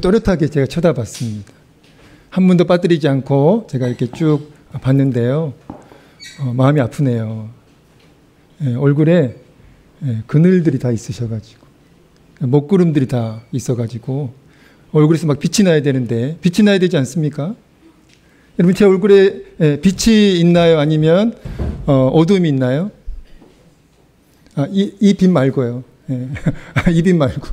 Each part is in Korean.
또렷하게 제가 쳐다봤습니다. 한 번도 빠뜨리지 않고 제가 이렇게 쭉 봤는데요. 마음이 아프네요. 얼굴에 그늘들이 다 있으셔가지고, 먹구름들이 다 있어가지고, 얼굴에서 막 빛이 나야 되는데, 빛이 나야 되지 않습니까? 여러분, 제 얼굴에 빛이 있나요? 아니면 어두움이 있나요? 이 빛 말고요. 이 빛 말고.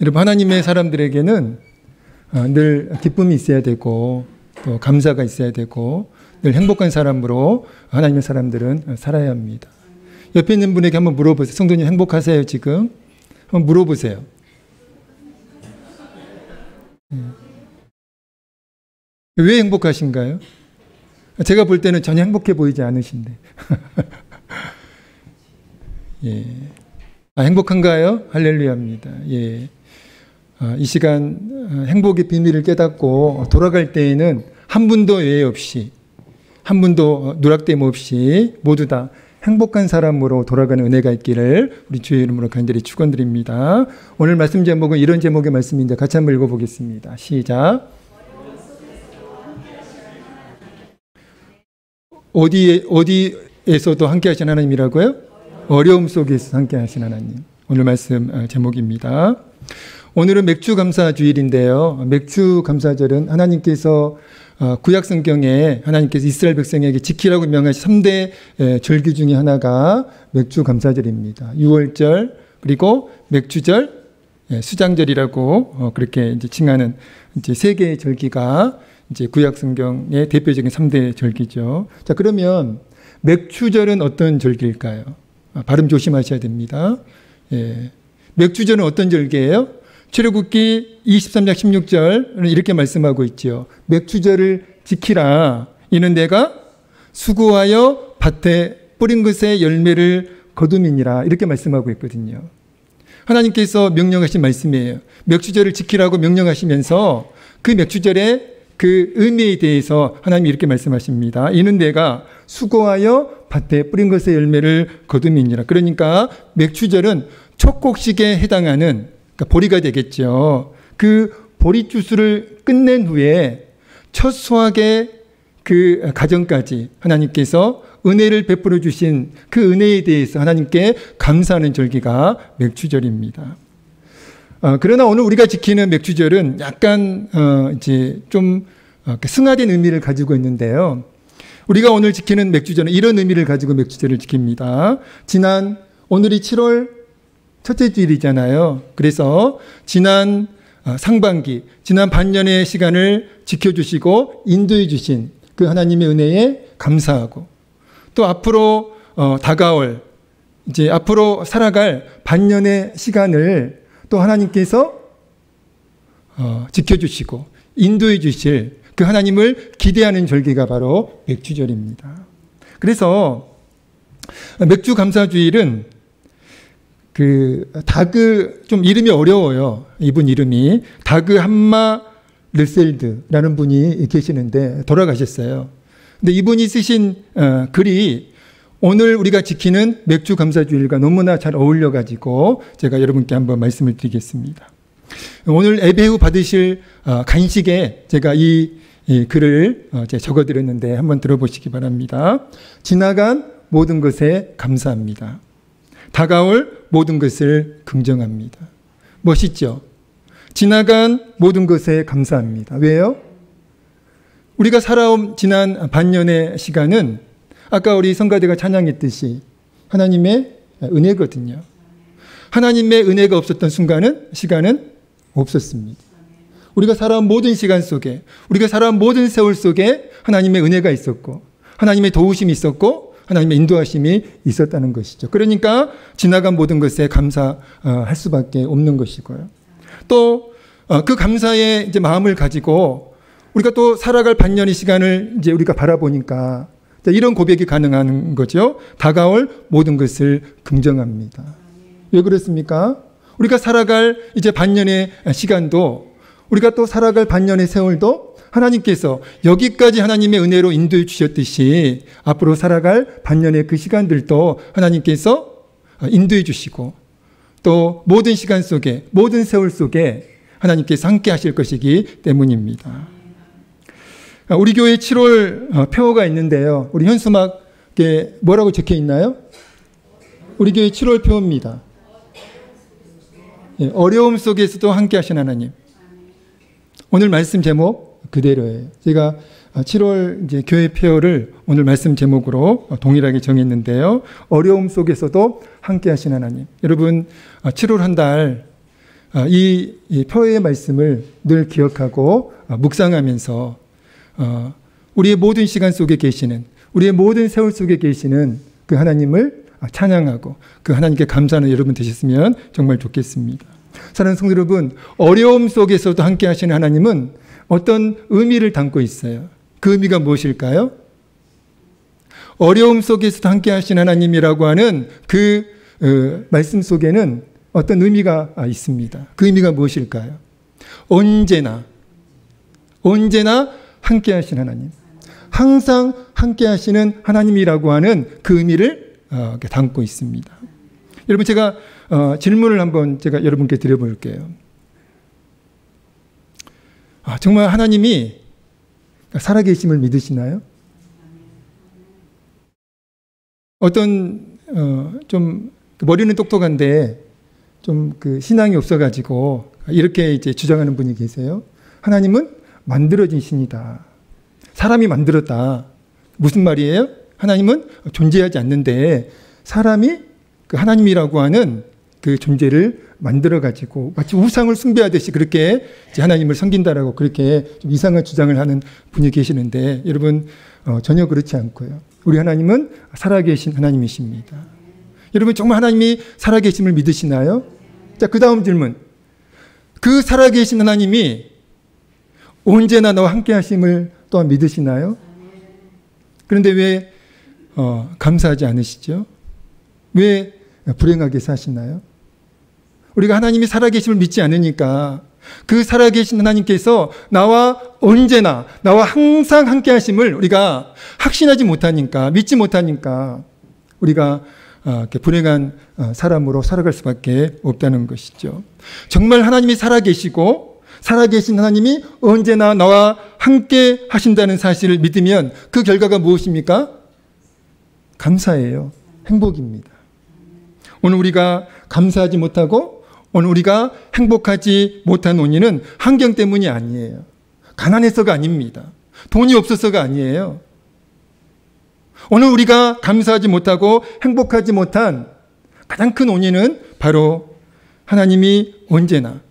여러분, 하나님의 사람들에게는 늘 기쁨이 있어야 되고, 또 감사가 있어야 되고, 늘 행복한 사람으로 하나님의 사람들은 살아야 합니다. 옆에 있는 분에게 한번 물어보세요. 성도님 행복하세요, 지금? 한번 물어보세요. 왜 행복하신가요? 제가 볼 때는 전혀 행복해 보이지 않으신데. 예. 행복한가요? 할렐루야입니다. 예. 이 시간 행복의 비밀을 깨닫고 돌아갈 때에는 한 분도 예외 없이, 한 분도 누락됨 없이 모두 다 행복한 사람으로 돌아가는 은혜가 있기를 우리 주의 이름으로 간절히 축원드립니다. 오늘 말씀 제목은 이런 제목의 말씀인데 같이 한번 읽어보겠습니다. 시작. 어디에서도 함께 하신 하나님이라고요? 어려움 속에서 함께 하신 하나님. 오늘 말씀 제목입니다. 오늘은 맥주 감사 주일인데요. 맥주 감사절은 하나님께서 구약 성경에 하나님께서 이스라엘 백성에게 지키라고 명하신 3대 절기 중에 하나가 맥주 감사절입니다. 유월절, 그리고 맥주절, 수장절이라고 그렇게 이제 칭하는 이제 3개의 절기가 이제 구약 성경의 대표적인 3대 절기죠. 자, 그러면 맥주절은 어떤 절기일까요? 발음 조심하셔야 됩니다. 예. 맥주절은 어떤 절기예요? 출애굽기 23장 16절은 이렇게 말씀하고 있죠. 맥주절을 지키라. 이는 내가 수고하여 밭에 뿌린 것의 열매를 거둠이니라. 이렇게 말씀하고 있거든요. 하나님께서 명령하신 말씀이에요. 맥주절을 지키라고 명령하시면서 그 맥주절의 그 의미에 대해서 하나님이 이렇게 말씀하십니다. 이는 내가 수고하여 밭에 뿌린 것의 열매를 거둠이니라. 그러니까 맥주절은 촉곡식에 해당하는, 그러니까 보리가 되겠죠. 그 보리 주스를 끝낸 후에 첫 수확의 그 가정까지 하나님께서 은혜를 베풀어 주신 그 은혜에 대해서 하나님께 감사하는 절기가 맥주절입니다. 그러나 오늘 우리가 지키는 맥주절은 약간 이제 좀 승화된 의미를 가지고 있는데요. 우리가 오늘 지키는 맥주절은 이런 의미를 가지고 맥주절을 지킵니다. 오늘이 7월 첫째 주일이잖아요. 그래서 지난 상반기, 지난 반년의 시간을 지켜주시고 인도해 주신 그 하나님의 은혜에 감사하고, 또 앞으로 다가올, 이제 앞으로 살아갈 반년의 시간을 또 하나님께서 지켜주시고 인도해 주실 그 하나님을 기대하는 절기가 바로 맥주절입니다. 그래서 맥주 감사주일은 좀 이름이 어려워요. 이분 이름이 다그 함마 르셀드라는 분이 계시는데 돌아가셨어요. 근데 이분이 쓰신 글이 오늘 우리가 지키는 맥주 감사주일과 너무나 잘 어울려가지고 제가 여러분께 한번 말씀을 드리겠습니다. 오늘 예배 후 받으실 간식에 제가 이 글을 적어드렸는데 한번 들어보시기 바랍니다. 지나간 모든 것에 감사합니다. 다가올 모든 것을 긍정합니다. 멋있죠? 지나간 모든 것에 감사합니다. 왜요? 우리가 살아온 지난 반년의 시간은 아까 우리 성가대가 찬양했듯이 하나님의 은혜거든요. 하나님의 은혜가 없었던 시간은 없었습니다. 우리가 살아온 모든 시간 속에, 우리가 살아온 모든 세월 속에 하나님의 은혜가 있었고, 하나님의 도우심이 있었고, 하나님의 인도하심이 있었다는 것이죠. 그러니까 지나간 모든 것에 감사할 수밖에 없는 것이고요. 또 그 감사의 이제 마음을 가지고 우리가 또 살아갈 반년의 시간을 이제 우리가 바라보니까 이런 고백이 가능한 거죠. 다가올 모든 것을 긍정합니다. 왜 그렇습니까? 우리가 살아갈 이제 반년의 시간도, 우리가 또 살아갈 반년의 세월도 하나님께서 여기까지 하나님의 은혜로 인도해 주셨듯이 앞으로 살아갈 반년의 그 시간들도 하나님께서 인도해 주시고 또 모든 시간 속에, 모든 세월 속에 하나님께서 함께 하실 것이기 때문입니다. 우리 교회 7월 표어가 있는데요. 우리 현수막에 뭐라고 적혀 있나요? 우리 교회 7월 표어입니다. 어려움 속에서도 함께 하신 하나님. 오늘 말씀 제목 그대로예요. 제가 7월 이제 교회 표어를 오늘 말씀 제목으로 동일하게 정했는데요. 어려움 속에서도 함께 하신 하나님. 여러분, 7월 한 달 이 표어의 말씀을 늘 기억하고 묵상하면서 우리의 모든 시간 속에 계시는, 우리의 모든 세월 속에 계시는 그 하나님을 찬양하고 그 하나님께 감사하는 여러분 되셨으면 정말 좋겠습니다. 사랑하는 성도 여러분, 어려움 속에서도 함께 하시는 하나님은 어떤 의미를 담고 있어요. 그 의미가 무엇일까요? 어려움 속에서도 함께 하시는 하나님이라고 하는 그 말씀 속에는 어떤 의미가 있습니다. 그 의미가 무엇일까요? 언제나 함께 하시는 하나님, 항상 함께 하시는 하나님이라고 하는 그 의미를 담고 있습니다. 여러분, 제가 질문을 한번 제가 여러분께 드려볼게요. 정말 하나님이 살아계심을 믿으시나요? 어떤 좀 머리는 똑똑한데 좀 그 신앙이 없어가지고 이렇게 이제 주장하는 분이 계세요. 하나님은 만들어진 신이다. 사람이 만들었다. 무슨 말이에요? 하나님은 존재하지 않는데 사람이 그 하나님이라고 하는 그 존재를 만들어가지고 마치 우상을 숭배하듯이 그렇게 이제 하나님을 섬긴다라고 그렇게 좀 이상한 주장을 하는 분이 계시는데 여러분, 전혀 그렇지 않고요. 우리 하나님은 살아계신 하나님이십니다. 여러분, 정말 하나님이 살아계심을 믿으시나요? 자, 그 다음 질문. 그 살아계신 하나님이 언제나 나와 함께 하심을 또한 믿으시나요? 그런데 왜 감사하지 않으시죠? 왜 불행하게 사시나요? 우리가 하나님이 살아계심을 믿지 않으니까 그 살아계신 하나님께서 나와 언제나, 나와 항상 함께 하심을 우리가 확신하지 못하니까, 믿지 못하니까 우리가 불행한 사람으로 살아갈 수밖에 없다는 것이죠. 정말 하나님이 살아계시고 살아계신 하나님이 언제나 나와 함께 하신다는 사실을 믿으면 그 결과가 무엇입니까? 감사예요. 행복입니다. 오늘 우리가 감사하지 못하고 오늘 우리가 행복하지 못한 원인은 환경 때문이 아니에요. 가난해서가 아닙니다. 돈이 없어서가 아니에요. 오늘 우리가 감사하지 못하고 행복하지 못한 가장 큰 원인은 바로 하나님이 언제나,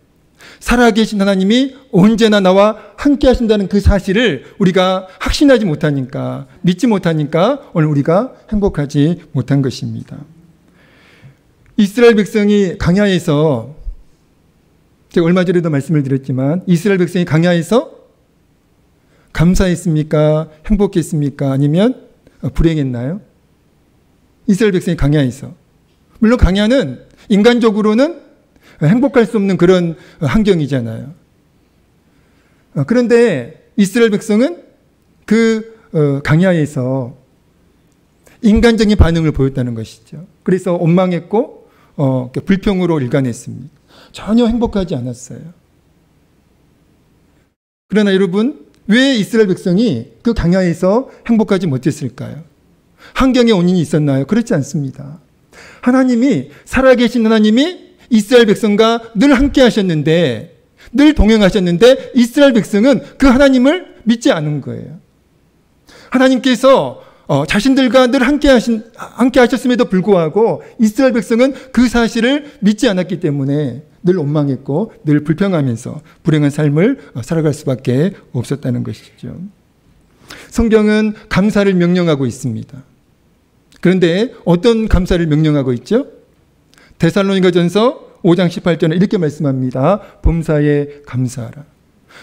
살아계신 하나님이 언제나 나와 함께 하신다는 그 사실을 우리가 확신하지 못하니까, 믿지 못하니까 오늘 우리가 행복하지 못한 것입니다. 이스라엘 백성이 광야에서, 제가 얼마 전에도 말씀을 드렸지만 이스라엘 백성이 광야에서 감사했습니까? 행복했습니까? 아니면 불행했나요? 이스라엘 백성이 광야에서. 물론 광야는 인간적으로는 행복할 수 없는 그런 환경이잖아요. 그런데 이스라엘 백성은 그 광야에서 인간적인 반응을 보였다는 것이죠. 그래서 원망했고 불평으로 일관했습니다. 전혀 행복하지 않았어요. 그러나 여러분, 왜 이스라엘 백성이 그 광야에서 행복하지 못했을까요? 환경의 원인이 있었나요? 그렇지 않습니다. 하나님이, 살아계신 하나님이 이스라엘 백성과 늘 함께 하셨는데, 늘 동행하셨는데 이스라엘 백성은 그 하나님을 믿지 않은 거예요. 하나님께서 자신들과 늘 함께 하셨음에도 불구하고 이스라엘 백성은 그 사실을 믿지 않았기 때문에 늘 원망했고 늘 불평하면서 불행한 삶을 살아갈 수밖에 없었다는 것이죠. 성경은 감사를 명령하고 있습니다. 그런데 어떤 감사를 명령하고 있죠? 데살로니가전서 5장 18절에 이렇게 말씀합니다. 범사에 감사하라.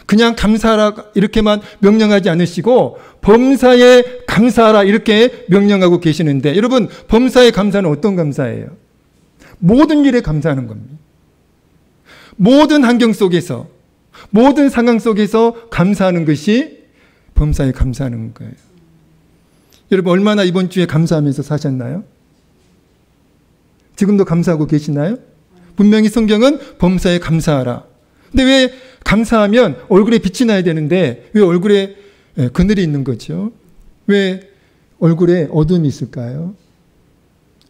그냥 감사하라 이렇게만 명령하지 않으시고 범사에 감사하라 이렇게 명령하고 계시는데, 여러분, 범사에 감사는 어떤 감사예요? 모든 일에 감사하는 겁니다. 모든 환경 속에서, 모든 상황 속에서 감사하는 것이 범사에 감사하는 거예요. 여러분, 얼마나 이번 주에 감사하면서 사셨나요? 지금도 감사하고 계시나요? 분명히 성경은 범사에 감사하라. 근데 왜 감사하면 얼굴에 빛이 나야 되는데 왜 얼굴에 그늘이 있는 거죠? 왜 얼굴에 어둠이 있을까요?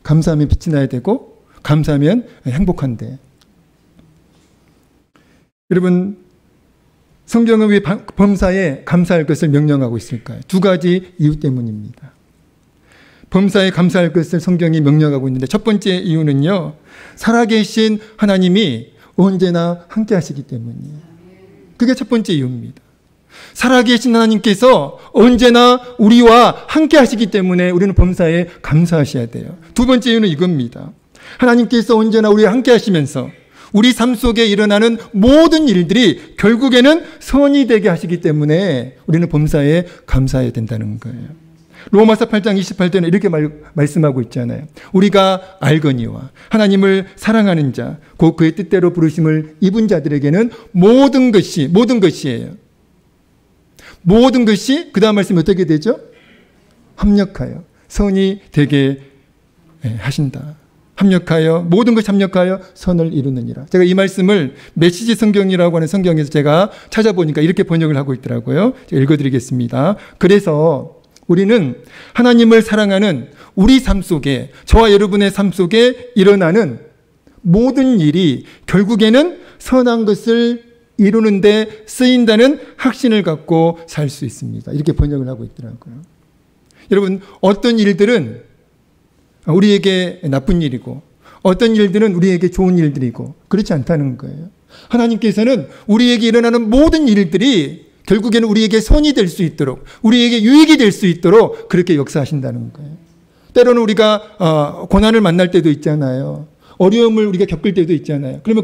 감사하면 빛이 나야 되고 감사하면 행복한데. 여러분, 성경은 왜 범사에 감사할 것을 명령하고 있을까요? 두 가지 이유 때문입니다. 범사에 감사할 것을 성경이 명령하고 있는데 첫 번째 이유는요, 살아계신 하나님이 언제나 함께 하시기 때문이에요. 그게 첫 번째 이유입니다. 살아계신 하나님께서 언제나 우리와 함께 하시기 때문에 우리는 범사에 감사하셔야 돼요. 두 번째 이유는 이겁니다. 하나님께서 언제나 우리와 함께 하시면서 우리 삶 속에 일어나는 모든 일들이 결국에는 선이 되게 하시기 때문에 우리는 범사에 감사해야 된다는 거예요. 로마서 8장 28절에 이렇게 말씀하고 있잖아요. 우리가 알거니와 하나님을 사랑하는 자, 곧 그의 뜻대로 부르심을 입은 자들에게는 모든 것이에요. 모든 것이, 그 다음 말씀이 어떻게 되죠? 합력하여 선이 되게 하신다. 합력하여, 모든 것이 합력하여 선을 이루느니라. 제가 이 말씀을 메시지 성경이라고 하는 성경에서 제가 찾아보니까 이렇게 번역을 하고 있더라고요. 제가 읽어드리겠습니다. 그래서 우리는 하나님을 사랑하는 우리 삶 속에, 저와 여러분의 삶 속에 일어나는 모든 일이 결국에는 선한 것을 이루는데 쓰인다는 확신을 갖고 살 수 있습니다. 이렇게 번역을 하고 있더라고요. 여러분, 어떤 일들은 우리에게 나쁜 일이고 어떤 일들은 우리에게 좋은 일들이고 그렇지 않다는 거예요. 하나님께서는 우리에게 일어나는 모든 일들이 결국에는 우리에게 선이 될 수 있도록, 우리에게 유익이 될 수 있도록 그렇게 역사하신다는 거예요. 때로는 우리가 고난을 만날 때도 있잖아요. 어려움을 우리가 겪을 때도 있잖아요. 그러면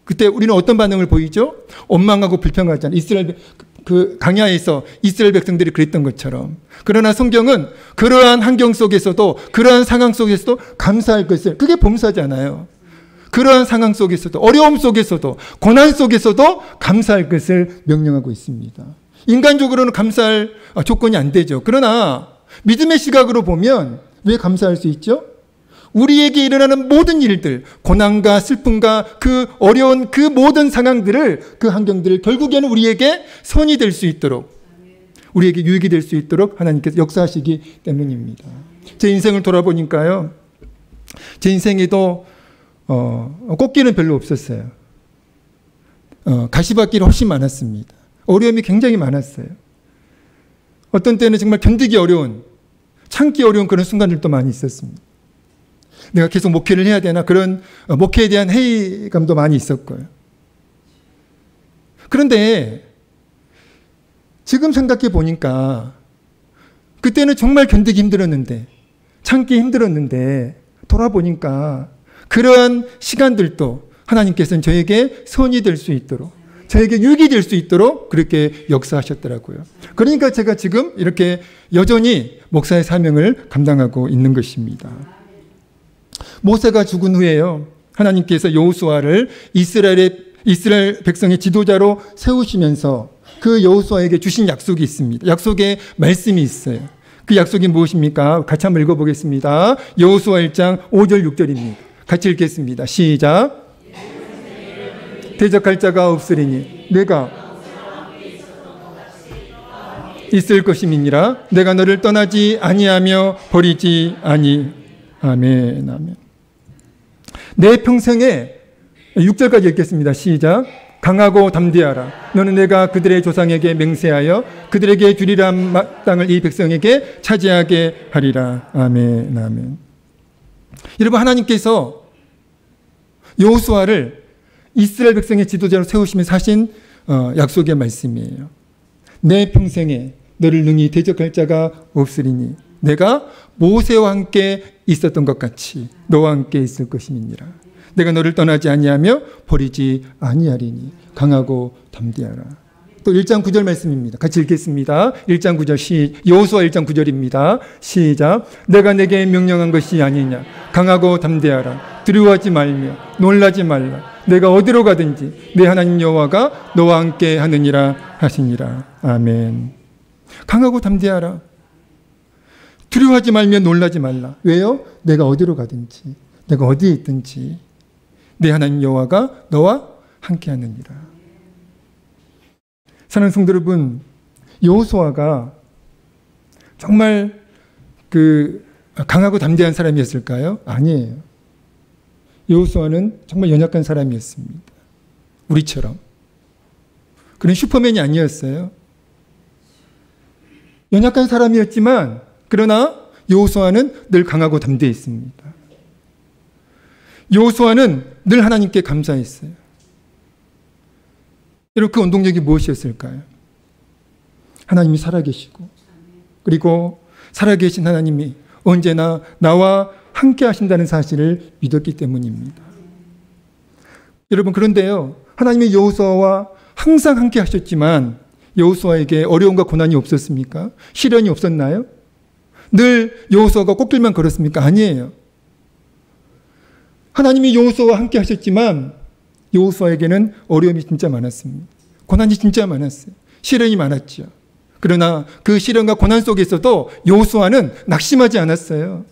그때 우리는 어떤 반응을 보이죠? 원망하고 불평하잖아요. 이스라엘 그 강야에서 이스라엘 백성들이 그랬던 것처럼. 그러나 성경은 그러한 환경 속에서도, 그러한 상황 속에서도 감사할 것을, 그게 범사잖아요. 그러한 상황 속에서도, 어려움 속에서도, 고난 속에서도 감사할 것을 명령하고 있습니다. 인간적으로는 감사할 조건이 안 되죠. 그러나 믿음의 시각으로 보면 왜 감사할 수 있죠? 우리에게 일어나는 모든 일들, 고난과 슬픔과 그 어려운 그 모든 상황들을, 그 환경들을 결국에는 우리에게 선이 될 수 있도록, 우리에게 유익이 될 수 있도록 하나님께서 역사하시기 때문입니다. 제 인생을 돌아보니까요, 제 인생에도 꽃길은 별로 없었어요. 가시밭길이 훨씬 많았습니다. 어려움이 굉장히 많았어요. 어떤 때는 정말 견디기 어려운, 참기 어려운 그런 순간들도 많이 있었습니다. 내가 계속 목회를 해야 되나, 그런 목회에 대한 회의감도 많이 있었고요. 그런데 지금 생각해 보니까 그때는 정말 견디기 힘들었는데, 참기 힘들었는데, 돌아보니까 그러한 시간들도 하나님께서는 저에게 선이 될 수 있도록, 저에게 유익이 될 수 있도록 그렇게 역사하셨더라고요. 그러니까 제가 지금 이렇게 여전히 목사의 사명을 감당하고 있는 것입니다. 모세가 죽은 후에요, 하나님께서 여호수아를 이스라엘 백성의 지도자로 세우시면서 그 여호수아에게 주신 약속이 있습니다. 약속의 말씀이 있어요. 그 약속이 무엇입니까? 같이 한번 읽어보겠습니다. 여호수아 1장 5절 6절입니다. 같이 읽겠습니다. 시작. 대적할 자가 없으리니 내가 있을 것임이니라. 내가 너를 떠나지 아니하며 버리지 아니. 아멘, 아멘. 내 평생에 6절까지 읽겠습니다. 시작. 강하고 담대하라. 너는 내가 그들의 조상에게 맹세하여 그들에게 주리라 땅을 이 백성에게 차지하게 하리라. 아멘, 아멘. 여러분, 하나님께서 여호수아를 이스라엘 백성의 지도자로 세우시면서 하신 약속의 말씀이에요. 내 평생에 너를 능히 대적할 자가 없으리니 내가 모세와 함께 있었던 것 같이 너와 함께 있을 것임이니라. 내가 너를 떠나지 아니하며 버리지 아니하리니 강하고 담대하라. 또 1장 9절 말씀입니다. 같이 읽겠습니다. 1장 9절 여호수아 1장 9절입니다. 시작. 내가 내게 명령한 것이 아니냐. 강하고 담대하라. 두려워하지 말며 놀라지 말라. 내가 어디로 가든지 내 하나님 여호와가 너와 함께 하느니라 하시니라. 아멘. 강하고 담대하라. 두려워하지 말며 놀라지 말라. 왜요? 내가 어디로 가든지, 내가 어디에 있든지 내 하나님 여호와가 너와 함께하느니라. 사랑하는 성도 여러분, 여호수아가 정말 강하고 담대한 사람이었을까요? 아니에요. 여호수아는 정말 연약한 사람이었습니다. 우리처럼. 그런 슈퍼맨이 아니었어요. 연약한 사람이었지만 그러나 여호수아는 늘 강하고 담대했습니다. 여호수아는 늘 하나님께 감사했어요. 여러분, 그 원동력이 무엇이었을까요? 하나님이 살아계시고 그리고 살아계신 하나님이 언제나 나와 함께 하신다는 사실을 믿었기 때문입니다. 여러분, 그런데요, 하나님이 여호수아와 항상 함께 하셨지만 여호수아에게 어려움과 고난이 없었습니까? 시련이 없었나요? 늘 여호수아가 꽃길만 걸었습니까? 아니에요. 하나님이 여호수아와 함께 하셨지만 여호수아에게는 어려움이 진짜 많았습니다. 고난이 진짜 많았어요. 시련이 많았죠. 그러나 그 시련과 고난 속에서도 여호수아는 낙심하지 않았어요.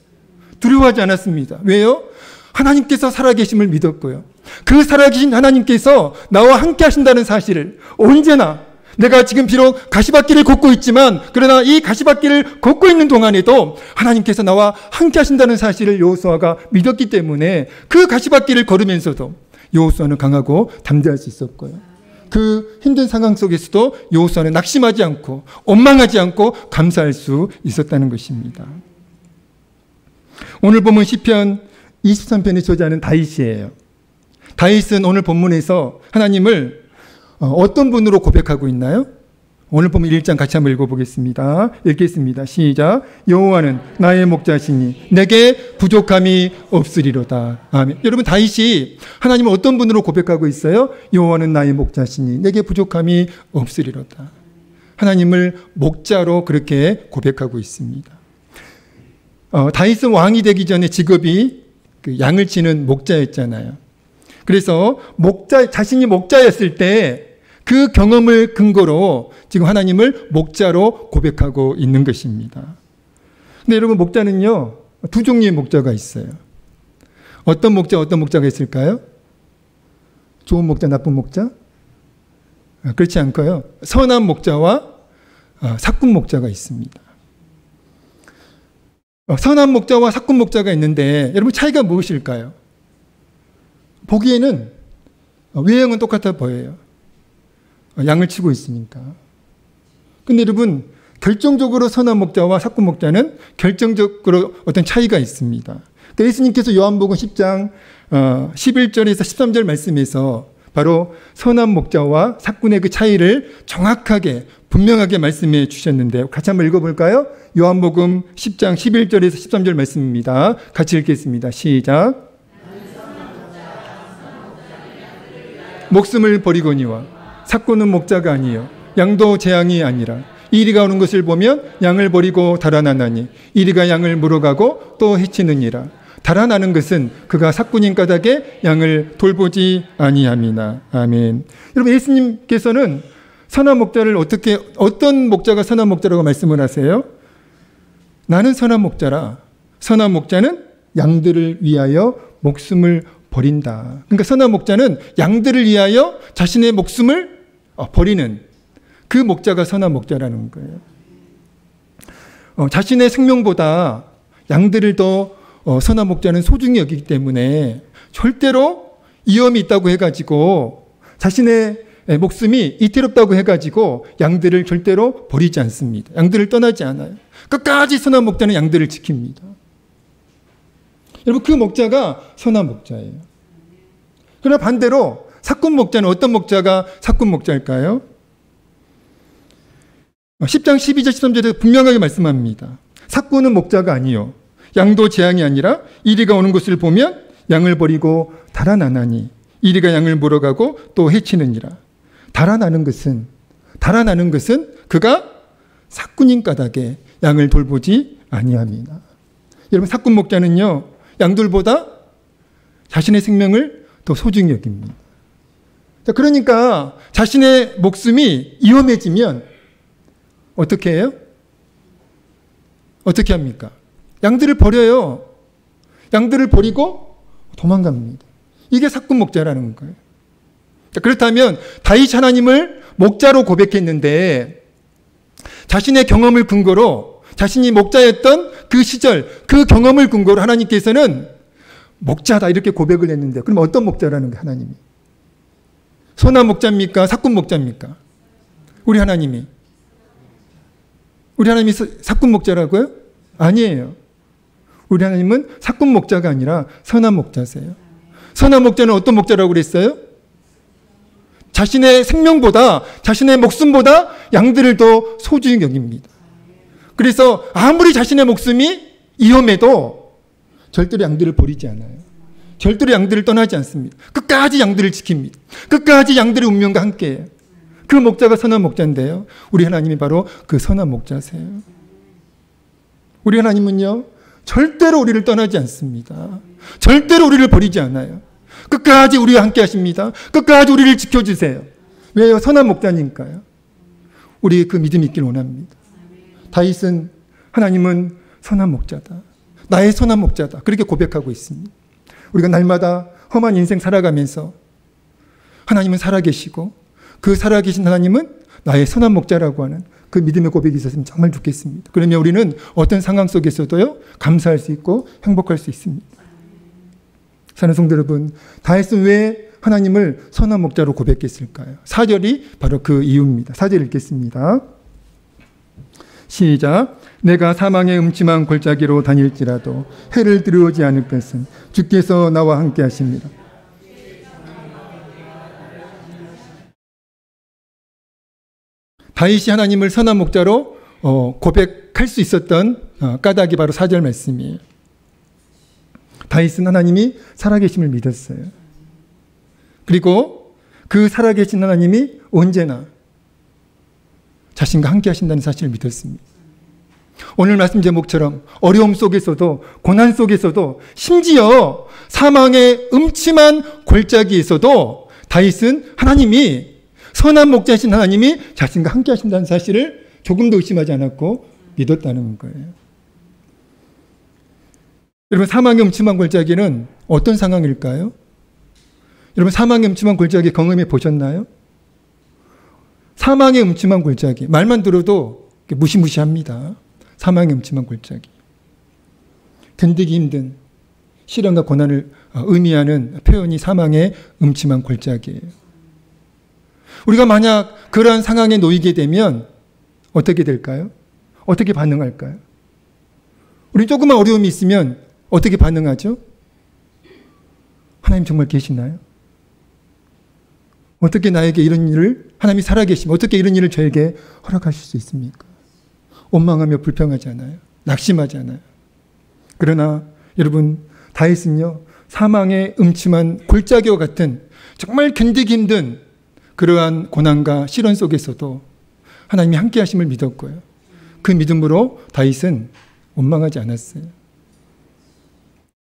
두려워하지 않았습니다. 왜요? 하나님께서 살아계심을 믿었고요. 그 살아계신 하나님께서 나와 함께 하신다는 사실을 언제나, 내가 지금 비록 가시밭길을 걷고 있지만 그러나 이 가시밭길을 걷고 있는 동안에도 하나님께서 나와 함께 하신다는 사실을 여호수아가 믿었기 때문에 그 가시밭길을 걸으면서도 여호수아는 강하고 담대할 수 있었고요. 그 힘든 상황 속에서도 여호수아는 낙심하지 않고 원망하지 않고 감사할 수 있었다는 것입니다. 오늘 본문 시편 23편의 저자는 다윗이에요. 다윗은 오늘 본문에서 하나님을 어떤 분으로 고백하고 있나요? 오늘 보면 1장 같이 한번 읽어보겠습니다. 읽겠습니다. 시작. 여호와는 나의 목자시니 내게 부족함이 없으리로다. 아멘. 여러분, 다윗이 하나님을 어떤 분으로 고백하고 있어요? 여호와는 나의 목자시니 내게 부족함이 없으리로다. 하나님을 목자로 그렇게 고백하고 있습니다. 다윗은 왕이 되기 전에 직업이 양을 치는 목자였잖아요. 그래서 자신이 목자였을 때 그 경험을 근거로 지금 하나님을 목자로 고백하고 있는 것입니다. 근데 여러분, 목자는요, 두 종류의 목자가 있어요. 어떤 목자가 있을까요? 좋은 목자, 나쁜 목자? 그렇지 않고요. 선한 목자와 사꾼 목자가 있습니다. 선한 목자와 사꾼 목자가 있는데 여러분, 차이가 무엇일까요? 보기에는 외형은 똑같아 보여요. 양을 치고 있으니까. 근데 여러분, 결정적으로 선한 목자와 사꾼 목자는 결정적으로 어떤 차이가 있습니다. 그러니까 예수님께서 요한복음 10장 11절에서 13절 말씀에서 바로 선한 목자와 사꾼의 그 차이를 정확하게 분명하게 말씀해 주셨는데 같이 한번 읽어볼까요? 요한복음 10장 11절에서 13절 말씀입니다. 같이 읽겠습니다. 시작. 목숨을 버리거니와 사꾼은 목자가 아니요 양도 재앙이 아니라 이리가 오는 것을 보면 양을 버리고 달아나나니 이리가 양을 물어가고 또 해치느니라. 달아나는 것은 그가 사꾼인 까닭에 양을 돌보지 아니함이나. 아멘. 여러분, 예수님께서는 선한 목자를 어떤 목자가 선한 목자라고 말씀을 하세요? 나는 선한 목자라. 선한 목자는 양들을 위하여 목숨을 버린다. 그러니까 선한 목자는 양들을 위하여 자신의 목숨을 버리는 그 목자가 선한 목자라는 거예요. 자신의 생명보다 양들을 더 선한 목자는 소중히 여기기 때문에 절대로 위험이 있다고 해가지고 자신의 목숨이 이태롭다고 해가지고 양들을 절대로 버리지 않습니다. 양들을 떠나지 않아요. 끝까지 선한 목자는 양들을 지킵니다. 여러분, 그 목자가 선한 목자예요. 그러나 반대로 사꾼 목자는 어떤 목자가 사꾼 목자일까요? 10장 12절 13절에 분명하게 말씀합니다. 사꾼은 목자가 아니요 양도 재앙이 아니라 이리가 오는 것을 보면 양을 버리고 달아나나니 이리가 양을 물어가고 또 해치느니라. 달아나는 것은 그가 사꾼인 까닭에 양을 돌보지 아니함이나. 여러분, 사꾼 목자는요, 양들보다 자신의 생명을 더 소중히 여깁니다. 자, 그러니까 자신의 목숨이 위험해지면 어떻게 해요? 어떻게 합니까? 양들을 버려요. 양들을 버리고 도망갑니다. 이게 사꾼 목자라는 거예요. 그렇다면 다윗 하나님을 목자로 고백했는데 자신의 경험을 근거로 자신이 목자였던 그 시절 그 경험을 근거로 하나님께서는 목자다 이렇게 고백을 했는데 그럼 어떤 목자라는 거예요? 하나님이 선한 목자입니까? 사꾼 목자입니까? 우리 하나님이 사꾼 목자라고요? 아니에요. 우리 하나님은 사꾼 목자가 아니라 선한 목자세요. 선한 목자는 어떤 목자라고 그랬어요? 자신의 생명보다 자신의 목숨보다 양들을 더 소중히 여깁니다. 그래서 아무리 자신의 목숨이 위험해도 절대로 양들을 버리지 않아요. 절대로 양들을 떠나지 않습니다. 끝까지 양들을 지킵니다. 끝까지 양들의 운명과 함께해요. 그 목자가 선한 목자인데요. 우리 하나님이 바로 그 선한 목자세요. 우리 하나님은요. 절대로 우리를 떠나지 않습니다. 절대로 우리를 버리지 않아요. 끝까지 우리와 함께 하십니다. 끝까지 우리를 지켜주세요. 왜요? 선한 목자니까요. 우리 그 믿음이 있길 원합니다. 다윗은 하나님은 선한 목자다. 나의 선한 목자다. 그렇게 고백하고 있습니다. 우리가 날마다 험한 인생 살아가면서 하나님은 살아계시고 그 살아계신 하나님은 나의 선한 목자라고 하는 그 믿음의 고백이 있었으면 정말 좋겠습니다. 그러면 우리는 어떤 상황 속에서도요 감사할 수 있고 행복할 수 있습니다. 사랑하는 성도 여러분, 다윗은 왜 하나님을 선한 목자로 고백했을까요? 4절이 바로 그 이유입니다. 4절 읽겠습니다. 시작. 내가 사망의 음침한 골짜기로 다닐지라도 해를 두려워하지 않을 것은 주께서 나와 함께 하십니다. 다윗이 하나님을 선한 목자로 고백할 수 있었던 까닭이 바로 4절 말씀이에요. 다윗은 하나님이 살아계심을 믿었어요. 그리고 그 살아계신 하나님이 언제나 자신과 함께 하신다는 사실을 믿었습니다. 오늘 말씀 제목처럼 어려움 속에서도 고난 속에서도 심지어 사망의 음침한 골짜기에서도 다윗은 하나님이 선한 목자이신 하나님이 자신과 함께 하신다는 사실을 조금도 의심하지 않았고 믿었다는 거예요. 여러분, 사망의 음침한 골짜기는 어떤 상황일까요? 여러분, 사망의 음침한 골짜기 경험해 보셨나요? 사망의 음침한 골짜기, 말만 들어도 무시무시합니다. 사망의 음침한 골짜기. 견디기 힘든 시련과 고난을 의미하는 표현이 사망의 음침한 골짜기예요. 우리가 만약 그러한 상황에 놓이게 되면 어떻게 될까요? 어떻게 반응할까요? 우리 조그만 어려움이 있으면 어떻게 반응하죠? 하나님 정말 계시나요? 어떻게 나에게 이런 일을, 하나님이 살아계시면 어떻게 이런 일을 저에게 허락하실 수 있습니까? 원망하며 불평하지 않아요. 낙심하지 않아요. 그러나 여러분, 다윗은요, 사망의 음침한 골짜기와 같은 정말 견디기 힘든 그러한 고난과 시련 속에서도 하나님이 함께 하심을 믿었고요. 그 믿음으로 다윗은 원망하지 않았어요.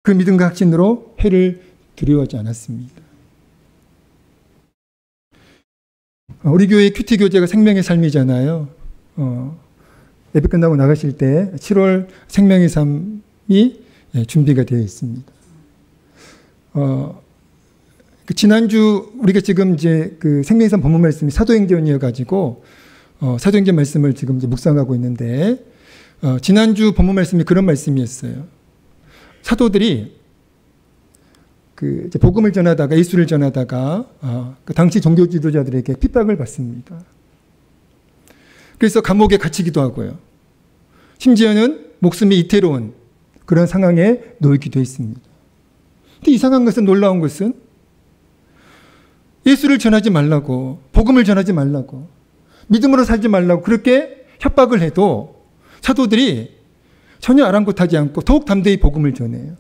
그 믿음과 확신으로 해를 두려워하지 않았습니다. 우리 교회 큐티 교제가 생명의 삶이잖아요. 예배 끝나고 나가실 때 7월 생명의 삶이 준비가 되어 있습니다. 지난주 우리가 지금 이제 그 생명의 삶 본문 말씀이 사도행전이어가지고 사도행전 말씀을 지금 이제 묵상하고 있는데 지난주 본문 말씀이 그런 말씀이었어요. 사도들이 그 이제 복음을 전하다가 예수를 전하다가 그 당시 종교 지도자들에게 핍박을 받습니다. 그래서 감옥에 갇히기도 하고요. 심지어는 목숨이 이태로운 그런 상황에 놓이기도 했습니다. 근데 이상한 것은, 놀라운 것은 예수를 전하지 말라고, 복음을 전하지 말라고, 믿음으로 살지 말라고 그렇게 협박을 해도 사도들이 전혀 아랑곳하지 않고 더욱 담대히 복음을 전해요.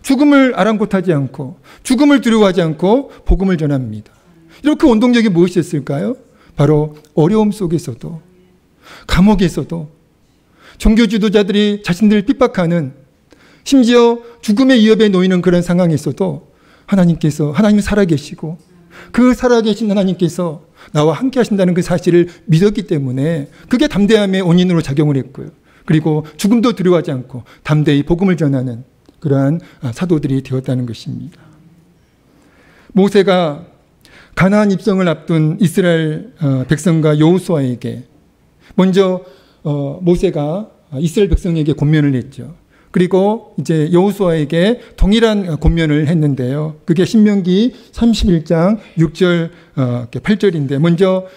죽음을 아랑곳하지 않고 죽음을 두려워하지 않고 복음을 전합니다. 이렇게 원동력이 무엇이었을까요? 바로 어려움 속에서도, 감옥에서도, 종교 지도자들이 자신들을 핍박하는, 심지어 죽음의 위협에 놓이는 그런 상황에서도 하나님이 살아계시고 그 살아계신 하나님께서 나와 함께 하신다는 그 사실을 믿었기 때문에 그게 담대함의 원인으로 작용을 했고요. 그리고 죽음도 두려워하지 않고 담대히 복음을 전하는 그러한 사도들이 되었다는 것입니다. 모세가 가나안 입성을 앞둔 이스라엘 백성과 여호수아에게 먼저 모세가 이스라엘 백성에게 권면을 했죠. 그리고 이제 여호수아에게 동일한 권면을 했는데요. 그게 신명기 31장 6절 8절인데 먼저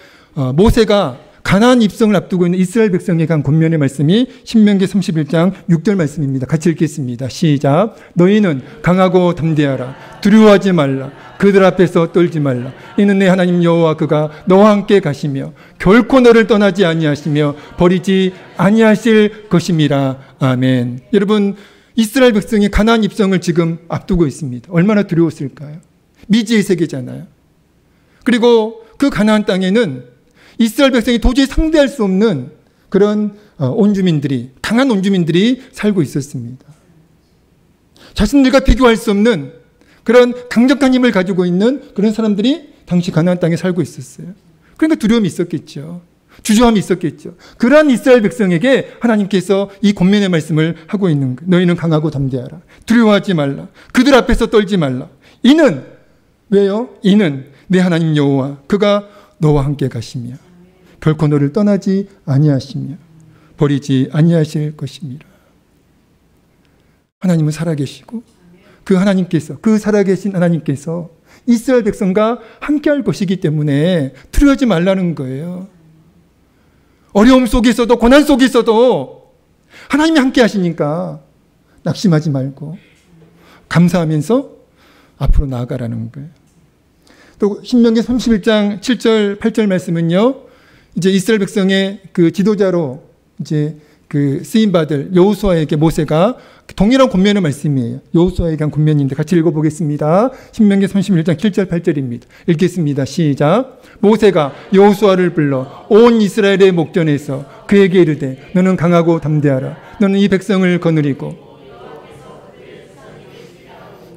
모세가 가나안 입성을 앞두고 있는 이스라엘 백성에게 한 권면의 말씀이 신명기 31장 6절 말씀입니다. 같이 읽겠습니다. 시작. 너희는 강하고 담대하라. 두려워하지 말라. 그들 앞에서 떨지 말라. 이는 내 하나님 여호와 그가 너와 함께 가시며 결코 너를 떠나지 아니하시며 버리지 아니하실 것임이라. 아멘. 여러분, 이스라엘 백성이 가나안 입성을 지금 앞두고 있습니다. 얼마나 두려웠을까요? 미지의 세계잖아요. 그리고 그 가나안 땅에는 이스라엘 백성이 도저히 상대할 수 없는 그런 온주민들이, 강한 온주민들이 살고 있었습니다. 자신들과 비교할 수 없는 그런 강력한 힘을 가지고 있는 그런 사람들이 당시 가나안 땅에 살고 있었어요. 그러니까 두려움이 있었겠죠. 주저함이 있었겠죠. 그러한 이스라엘 백성에게 하나님께서 이 권면의 말씀을 하고 있는 거예요. 너희는 강하고 담대하라. 두려워하지 말라. 그들 앞에서 떨지 말라. 이는 왜요? 이는 내 하나님 여호와 그가 너와 함께 가시며 결코 너를 떠나지 아니하시며 버리지 아니하실 것입니다. 하나님은 살아계시고 그 하나님께서, 그 살아계신 하나님께서 이스라엘 백성과 함께할 것이기 때문에 두려워하지 말라는 거예요. 어려움 속에서도 고난 속에서도 하나님이 함께 하시니까 낙심하지 말고 감사하면서 앞으로 나아가라는 거예요. 또 신명기 31장 7절 8절 말씀은요, 이제 이스라엘 백성의 그 지도자로 이제 그 쓰임 받을 여호수아에게 모세가 동일한 권면의 말씀이에요. 여호수아에게 한 권면인데 같이 읽어보겠습니다. 신명기 31장 7절 8절입니다. 읽겠습니다. 시작. 모세가 여호수아를 불러 온 이스라엘의 목전에서 그에게 이르되 너는 강하고 담대하라. 너는 이 백성을 거느리고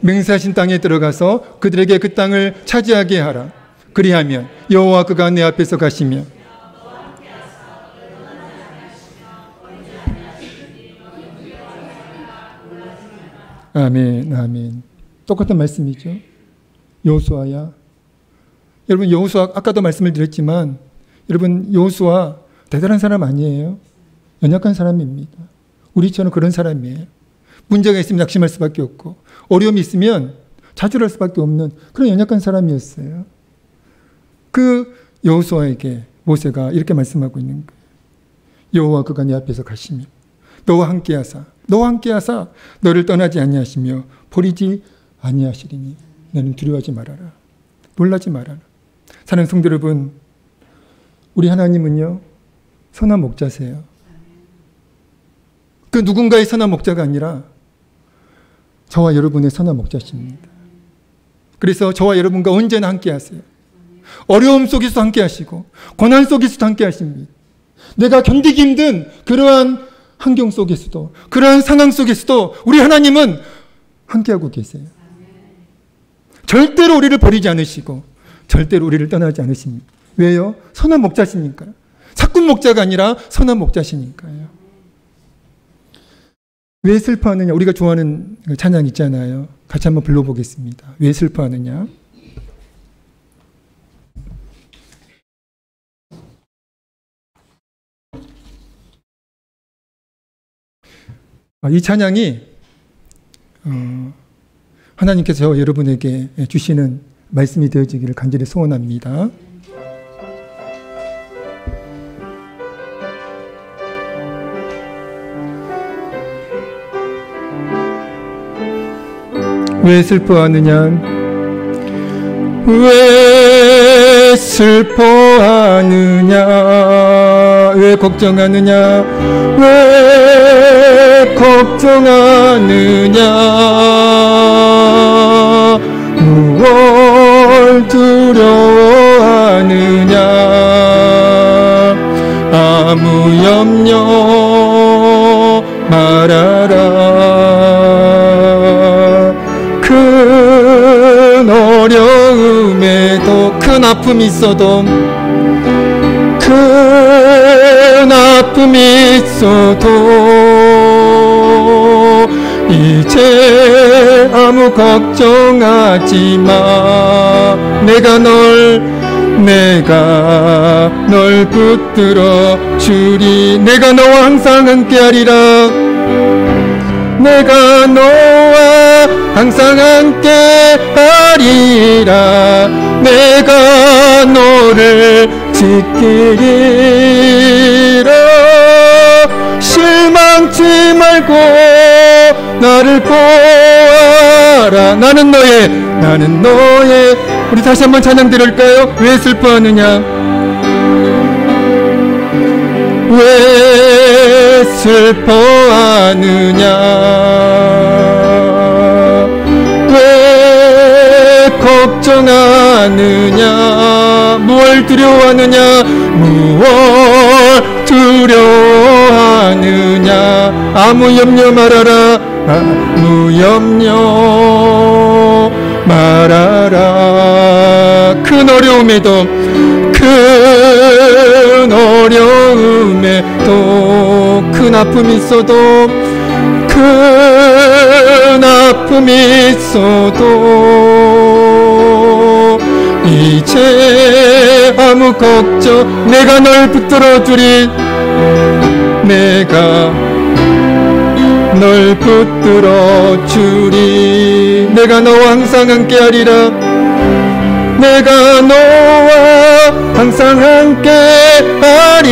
맹세하신 땅에 들어가서 그들에게 그 땅을 차지하게 하라. 그리하면 여호와 그가 내 앞에서 가시며 아멘, 아멘. 똑같은 말씀이죠. 여호수아야. 여러분, 여호수아 아까도 말씀을 드렸지만 여러분, 여호수아 대단한 사람 아니에요. 연약한 사람입니다. 우리처럼 그런 사람이에요. 문제가 있으면 낙심할 수밖에 없고 어려움이 있으면 좌절할 수밖에 없는 그런 연약한 사람이었어요. 그 여호수아에게 모세가 이렇게 말씀하고 있는 거예요. 여호와 그가 내 앞에서 가시며 너와 함께하사 너를 떠나지 아니하시며 버리지 아니하시리니 너는 두려워하지 말아라. 놀라지 말아라. 사랑하는 성도 여러분, 우리 하나님은요 선한 목자세요. 그 누군가의 선한 목자가 아니라 저와 여러분의 선한 목자십니다. 그래서 저와 여러분과 언제나 함께 하세요. 어려움 속에서도 함께 하시고 고난 속에서도 함께 하십니다. 내가 견디기 힘든 그러한 환경 속에서도 그러한 상황 속에서도 우리 하나님은 함께하고 계세요. 절대로 우리를 버리지 않으시고 절대로 우리를 떠나지 않으십니다. 왜요? 선한 목자시니까요. 사꾼 목자가 아니라 선한 목자시니까요. 왜 슬퍼하느냐? 우리가 좋아하는 찬양 있잖아요. 같이 한번 불러보겠습니다. 왜 슬퍼하느냐? 이 찬양이 하나님께서 저와 여러분에게 주시는 말씀이 되어지기를 간절히 소원합니다. 왜 슬퍼하느냐? 왜 슬퍼하느냐? 왜 걱정하느냐? 왜 걱정하느냐? 무엇 두려워하느냐? 아무 염려 말아라. 큰 어려움에도 큰 아픔이 있어도 큰 아픔이 있어도 이제 아무 걱정하지 마. 내가 널 붙들어 주리. 내가 너와 항상 함께하리라. 내가 너와 항상 함께하리라. 내가 너를 지키리라. 실망치 말고 나를 보아라. 나는 너의. 우리 다시 한번 찬양 들을까요? 왜 슬퍼하느냐? 왜 슬퍼하느냐? 왜 걱정하느냐? 무얼 두려워하느냐? 무얼 두려워하느냐? 아무 염려 말아라. 아무 염려 말아라. 큰 어려움에도 큰 아픔이 있어도 이제 아무 걱정. 내가 널 붙들어 주리. 내가 널 붙들어 주리. 내가 너와 항상 함께하리라. 내가 너와 항상 함께하리라.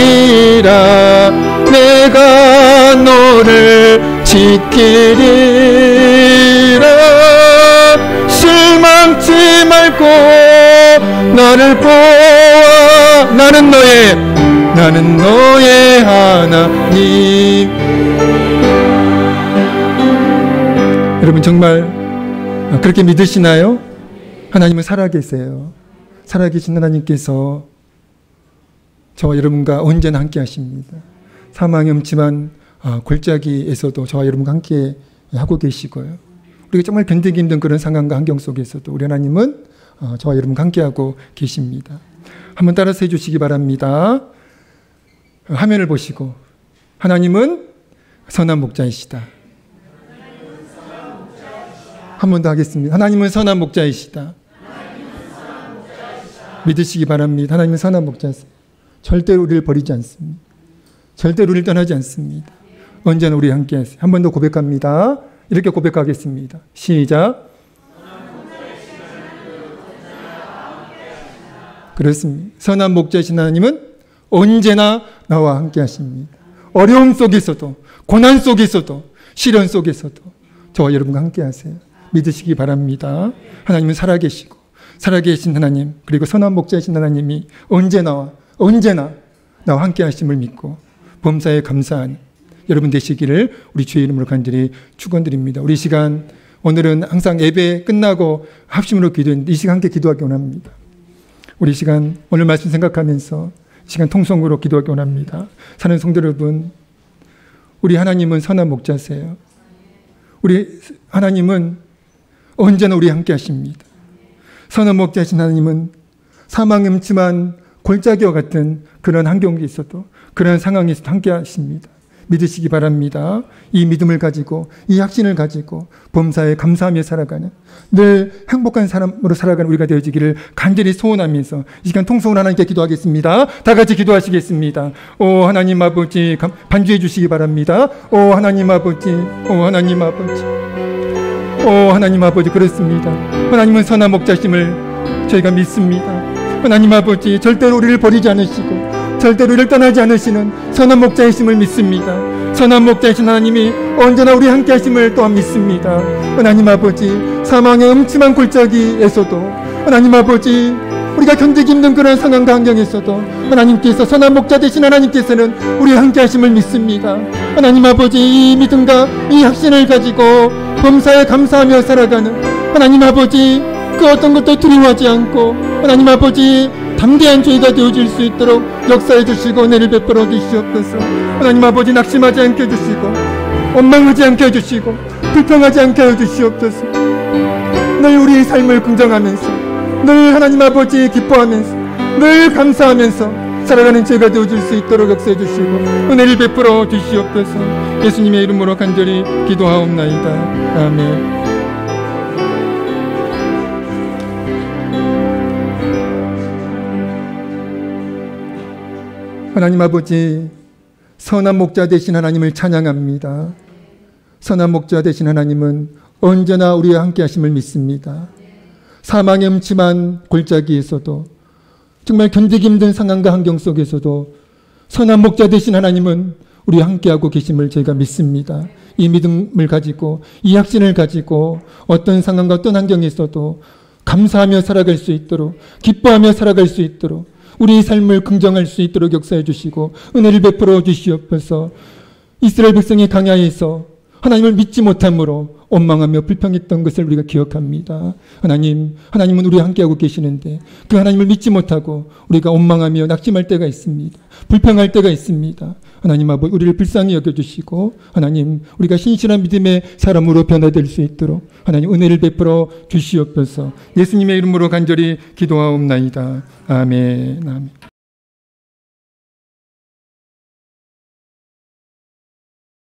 내가 너를 지키리라. 실망치 말고 나를 보아. 나는 너의 하나님. 여러분 정말 그렇게 믿으시나요? 하나님은 살아계세요. 살아계신 하나님께서 저와 여러분과 언제나 함께 하십니다. 사망의 음침한 골짜기에서도 저와 여러분과 함께 하고 계시고요. 우리가 정말 견디기 힘든 그런 상황과 환경 속에서도 우리 하나님은 저와 여러분과 함께 하고 계십니다. 한번 따라서 해주시기 바랍니다. 화면을 보시고 하나님은 선한 목자이시다. 한 번 더 하겠습니다. 하나님은 선한 목자이시다. 믿으시기 바랍니다. 하나님은 선한 목자이세요. 절대로 우리를 버리지 않습니다. 절대로 우리를 떠나지 않습니다. 언제나 우리 함께 하세요. 한 번 더 고백합니다. 이렇게 고백하겠습니다. 시작. 그렇습니다. 선한 목자이신 하나님은 언제나 나와 함께 하십니다. 어려움 속에서도, 고난 속에서도, 시련 속에서도 저와 여러분과 함께 하세요. 믿으시기 바랍니다. 하나님은 살아계시고 살아계신 하나님, 그리고 선한 목자이신 하나님이 언제나 나와 함께 하심을 믿고 범사에 감사하는 여러분 되시기를 우리 주의 이름으로 간절히 축원드립니다. 우리 시간, 오늘은 항상 예배 끝나고 합심으로 기도했는데 이 시간 함께 기도하기 원합니다. 우리 시간 오늘 말씀 생각하면서 시간 통성으로 기도하기 원합니다. 사는 성도 여러분, 우리 하나님은 선한 목자세요. 우리 하나님은 언제나 우리 함께 하십니다. 선한 목자이신 하나님은 사망의 음침한 골짜기와 같은 그런 환경이 있어도, 그런 상황에서도 함께 하십니다. 믿으시기 바랍니다. 이 믿음을 가지고, 이 확신을 가지고 범사에 감사하며 살아가는, 늘 행복한 사람으로 살아가는 우리가 되어지기를 간절히 소원하면서 이 시간 통성으로 하나님께 기도하겠습니다. 다 같이 기도하시겠습니다. 오 하나님 아버지, 반주해 주시기 바랍니다. 오 하나님 아버지, 오 하나님 아버지, 오 하나님 아버지, 그렇습니다. 하나님은 선한 목자심을 저희가 믿습니다. 하나님 아버지, 절대로 우리를 버리지 않으시고 절대로 우리를 떠나지 않으시는 선한 목자이심을 믿습니다. 선한 목자이신 하나님이 언제나 우리 함께 하심을 또한 믿습니다. 하나님 아버지, 사망의 음침한 골짜기에서도, 하나님 아버지, 우리가 견디기 힘든 그런 상황과 환경에서도 하나님께서, 선한 목자 되신 하나님께서는 우리 함께 하심을 믿습니다. 하나님 아버지, 이 믿음과 이 확신을 가지고 범사에 감사하며 살아가는 하나님 아버지, 그 어떤 것도 두려워하지 않고 하나님 아버지, 담대한 저희가 되어질 수 있도록 역사해 주시고 은혜를 베풀어 주시옵소서. 하나님 아버지, 낙심하지 않게 해주시고 원망하지 않게 해주시고 불평하지 않게 해주시옵소서. 늘 우리의 삶을 긍정하면서, 늘 하나님 아버지 기뻐하면서, 늘 감사하면서 살아가는 제가 되어줄 수 있도록 역사해 주시고 은혜를 베풀어 주시옵소서. 예수님의 이름으로 간절히 기도하옵나이다. 아멘. 하나님 아버지, 선한 목자 되신 하나님을 찬양합니다. 선한 목자 되신 하나님은 언제나 우리와 함께 하심을 믿습니다. 사망의 음침한 골짜기에서도, 정말 견디기 힘든 상황과 환경 속에서도 선한 목자 되신 하나님은 우리와 함께하고 계심을 저희가 믿습니다. 이 믿음을 가지고, 이 확신을 가지고 어떤 상황과 어떤 환경에 있어도 감사하며 살아갈 수 있도록, 기뻐하며 살아갈 수 있도록, 우리의 삶을 긍정할 수 있도록 역사해 주시고 은혜를 베풀어 주시옵소서. 이스라엘 백성의 광야에서 하나님을 믿지 못함으로 원망하며 불평했던 것을 우리가 기억합니다. 하나님은 우리와 함께하고 계시는데 그 하나님을 믿지 못하고 우리가 원망하며 낙심할 때가 있습니다. 불평할 때가 있습니다. 하나님 아버지, 우리를 불쌍히 여겨주시고 하나님, 우리가 신실한 믿음의 사람으로 변화될 수 있도록 하나님 은혜를 베풀어 주시옵소서. 예수님의 이름으로 간절히 기도하옵나이다. 아멘. 아멘.